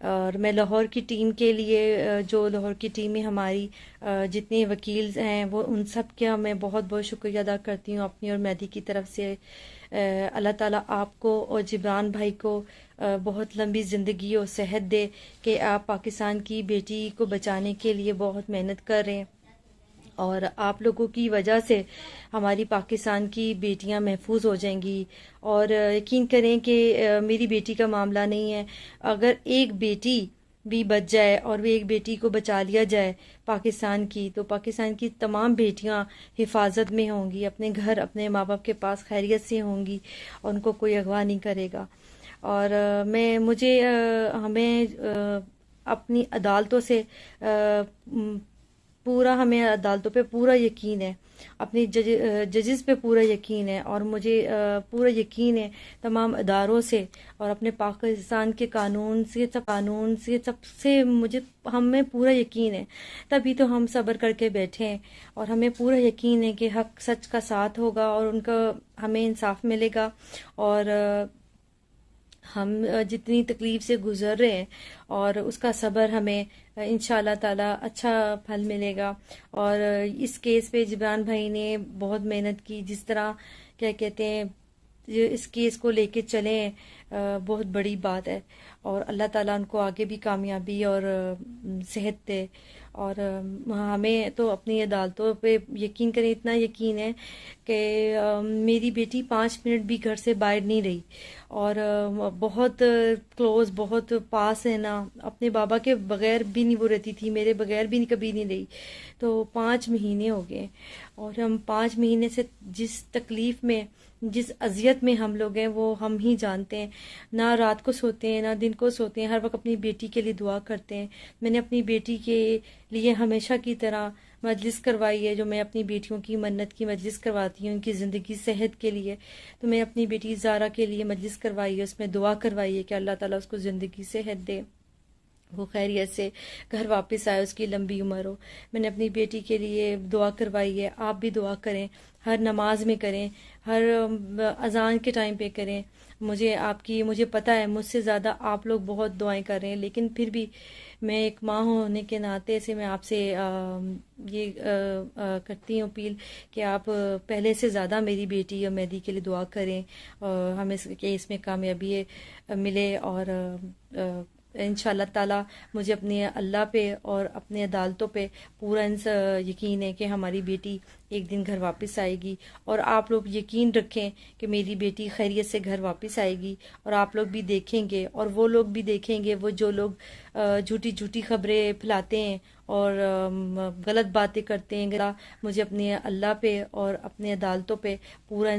اور میں لاہور کی ٹیم کے لیے جو لاہور کی ٹیم میں ہماری جتنے وکیل ہیں وہ ان سب کا میں بہت بہت شکریہ ادا کرتی ہوں اپنی اور مہدی کی طرف سے. اللہ تعالیٰ آپ کو اور جبران بھائی کو بہت لمبی زندگی اور صحت دے کہ آپ پاکستان کی بیٹی کو بچانے کے لیے بہت محنت کر رہے ہیں، اور آپ لوگوں کی وجہ سے ہماری پاکستان کی بیٹیاں محفوظ ہو جائیں گی. اور یقین کریں کہ میری بیٹی کا معاملہ نہیں ہے، اگر ایک بیٹی بھی بچ جائے اور وہ ایک بیٹی کو بچا لیا جائے پاکستان کی، تو پاکستان کی تمام بیٹیاں حفاظت میں ہوں گی، اپنے گھر اپنے ماں باپ کے پاس خیریت سے ہوں گی، اور ان کو کوئی اغوا نہیں کرے گا. اور ہمیں اپنی عدالتوں سے ہمیں عدالتوں پہ پورا یقین ہے، اپنی ججز پہ پورا یقین ہے، اور مجھے پورا یقین ہے تمام اداروں سے اور اپنے پاکستان کے قانون سے سب سے ہمیں پورا یقین ہے. تبھی تو ہم صبر کر کے بیٹھے ہیں، اور ہمیں پورا یقین ہے کہ حق سچ کا ساتھ ہوگا اور ان کا ہمیں انصاف ملے گا. اور ہم جتنی تکلیف سے گزر رہے ہیں اور اس کا صبر ہمیں انشاءاللہ تعالی اچھا پھل ملے گا. اور اس کیس پہ جبران بھائی نے بہت محنت کی، جس طرح کیا کہتے ہیں اس کیس کو لے کے چلیں بہت بڑی بات ہے. اور اللہ تعالیٰ ان کو آگے بھی کامیابی اور صحت دے. اور ہمیں تو اپنی عدالتوں پہ یقین کریں، اتنا یقین ہے کہ میری بیٹی 5 منٹ بھی گھر سے باہر نہیں رہی، اور بہت کلوز، بہت پاس ہے نا، اپنے بابا کے بغیر بھی نہیں وہ رہتی تھی، میرے بغیر بھی کبھی نہیں رہی. تو 5 مہینے ہو گئے، اور ہم 5 مہینے سے جس تکلیف میں، جس اذیت میں ہم لوگ ہیں وہ ہم ہی جانتے ہیں. نہ رات کو سوتے ہیں، نہ دن کو سوتے ہیں، ہر وقت اپنی بیٹی کے لیے دعا کرتے ہیں. میں نے اپنی بیٹی کے لیے ہمیشہ کی طرح مجلس کروائی ہے، جو میں اپنی بیٹیوں کی منت کی مجلس کرواتی ہوں ان کی زندگی صحت کے لیے. تو میں اپنی بیٹی زارا کے لیے مجلس کروائی ہے، اس میں دعا کروائی ہے کہ اللہ تعالیٰ اس کو زندگی صحت دے، وہ خیریت سے گھر واپس آئے، اس کی لمبی عمر ہو. میں نے اپنی بیٹی کے لیے دعا کروائی ہے، آپ بھی دعا کریں، ہر نماز میں کریں، ہر اذان کے ٹائم پہ کریں. مجھے پتہ ہے مجھ سے زیادہ آپ لوگ بہت دعائیں کر رہے ہیں، لیکن پھر بھی میں ایک ماں ہونے کے ناطے سے میں آپ سے یہ کرتی ہوں اپیل کہ آپ پہلے سے زیادہ میری بیٹی اور مہدی کے لیے دعا کریں، ہمیں اس کیس میں کامیابی ملے. اور انشاءاللہ تعالیٰ مجھے اپنے اللہ پہ اور اپنے عدالتوں پہ پورا یقین ہے کہ ہماری بیٹی ایک دن گھر واپس آئے گی. اور آپ لوگ یقین رکھیں کہ میری بیٹی خیریت سے گھر واپس آئے گی. اور آپ لوگ بھی دیکھیں گے، اور وہ لوگ بھی دیکھیں گے، وہ جو لوگ جھوٹی خبریں پھیلاتے ہیں اور غلط باتیں کرتے ہیں. مجھے اپنے اللہ پہ اور اپنے عدالتوں پہ پورا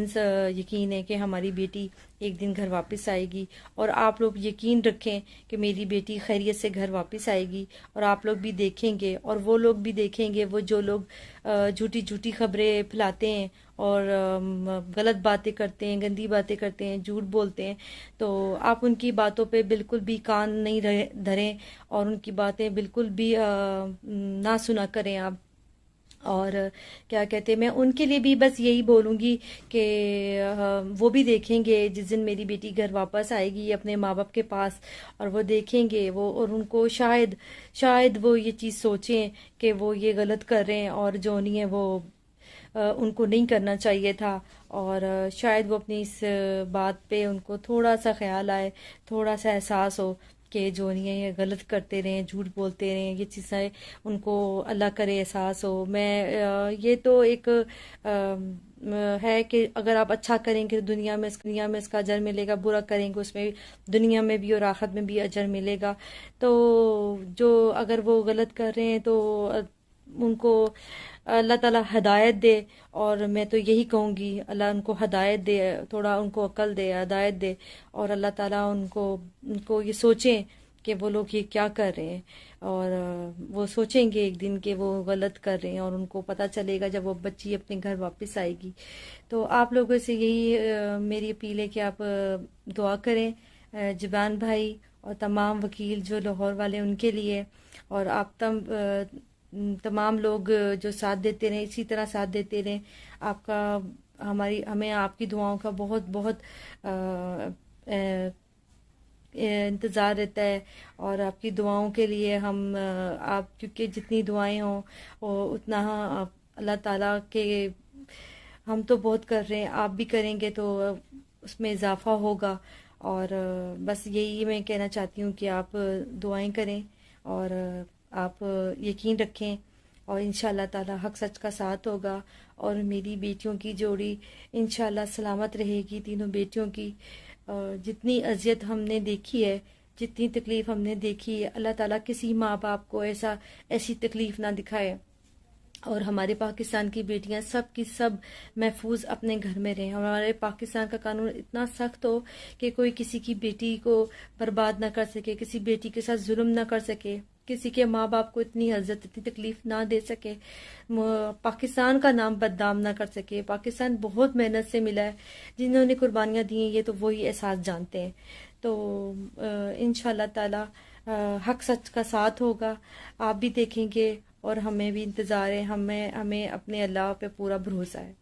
یقین ہے کہ ہماری بیٹی ایک دن گھر واپس آئے گی. اور آپ لوگ یقین رکھیں کہ میری بیٹی خیریت سے گھر واپس آئے گی. اور آپ لوگ بھی دیکھیں گے، اور وہ لوگ بھی دیکھیں گے، وہ جو لوگ جھوٹی خبریں پھیلاتے ہیں اور غلط باتیں کرتے ہیں، گندی باتیں کرتے ہیں، جھوٹ بولتے ہیں. تو آپ ان کی باتوں پہ بالکل بھی کان نہیں دھریں، اور ان کی باتیں بالکل بھی نہ سنا کریں آپ. اور کیا کہتے ہیں، میں ان کے لیے بھی بس یہی بولوں گی کہ وہ بھی دیکھیں گے جس دن میری بیٹی گھر واپس آئے گی اپنے ماں باپ کے پاس، اور وہ دیکھیں گے اور ان کو شاید وہ یہ چیز سوچیں کہ وہ یہ غلط کر رہے ہیں، اور جو نہیں ہے وہ ان کو نہیں کرنا چاہیے تھا. اور شاید وہ اپنی اس بات پہ ان کو تھوڑا سا خیال آئے، تھوڑا سا احساس ہو کہ جو نہیں ہے یہ غلط کرتے رہیں، جھوٹ بولتے رہیں، یہ چیزیں ان کو اللہ کرے احساس ہو. یہ تو ایک ہے کہ اگر آپ اچھا کریں گے دنیا میں اس کا اجر ملے گا، برا کریں گے اس میں دنیا میں بھی اور آخرت میں بھی اجر ملے گا. تو اگر وہ غلط کر رہے ہیں تو ان کو اللہ تعالیٰ ہدایت دے. اور میں تو یہی کہوں گی اللہ ان کو ہدایت دے، تھوڑا ان کو عقل دے، ہدایت دے. اور اللہ تعالیٰ ان کو یہ سوچیں کہ وہ لوگ یہ کیا کر رہے ہیں، اور وہ سوچیں گے ایک دن کہ وہ غلط کر رہے ہیں، اور ان کو پتہ چلے گا جب وہ بچی اپنے گھر واپس آئے گی. تو آپ لوگوں سے یہی میری اپیل ہے کہ آپ دعا کریں جبران بھائی اور تمام وکیل جو لاہور والے ان کے لیے، اور آپ تمام لوگ جو ساتھ دیتے رہیں، اسی طرح ساتھ دیتے رہیں. آپ کا ہمیں آپ کی دعاؤں کا بہت بہت انتظار رہتا ہے، اور آپ کی دعاؤں کے لیے ہم آپ کیونکہ جتنی دعائیں ہوں اتنا اللہ تعالیٰ کے ہم تو بہت کر رہے ہیں، آپ بھی کریں گے تو اس میں اضافہ ہوگا. اور بس یہی میں کہنا چاہتی ہوں کہ آپ دعائیں کریں اور آپ یقین رکھیں، اور انشاءاللہ تعالیٰ حق سچ کا ساتھ ہوگا، اور میری بیٹیوں کی جوڑی انشاءاللہ سلامت رہے گی، تینوں بیٹیوں کی. جتنی اذیت ہم نے دیکھی ہے، جتنی تکلیف ہم نے دیکھی ہے، اللہ تعالیٰ کسی ماں باپ کو ایسی تکلیف نہ دکھائے، اور ہمارے پاکستان کی بیٹیاں سب کی سب محفوظ اپنے گھر میں رہیں. ہمارے پاکستان کا قانون اتنا سخت ہو کہ کوئی کسی کی بیٹی کو برباد نہ کر سکے، کسی بیٹی کے ساتھ ظلم نہ کر سکے، کسی کے ماں باپ کو اتنی عزت اتنی تکلیف نہ دے سکے، پاکستان کا نام بدنام نہ کر سکے. پاکستان بہت محنت سے ملا ہے، جنہوں نے قربانیاں دی ہیں یہ تو وہی احساس جانتے ہیں. تو انشاءاللہ تعالی حق سچ کا ساتھ ہوگا، آپ بھی دیکھیں گے، اور ہمیں بھی انتظار ہے، ہمیں اپنے اللہ پہ پورا بھروسہ ہے.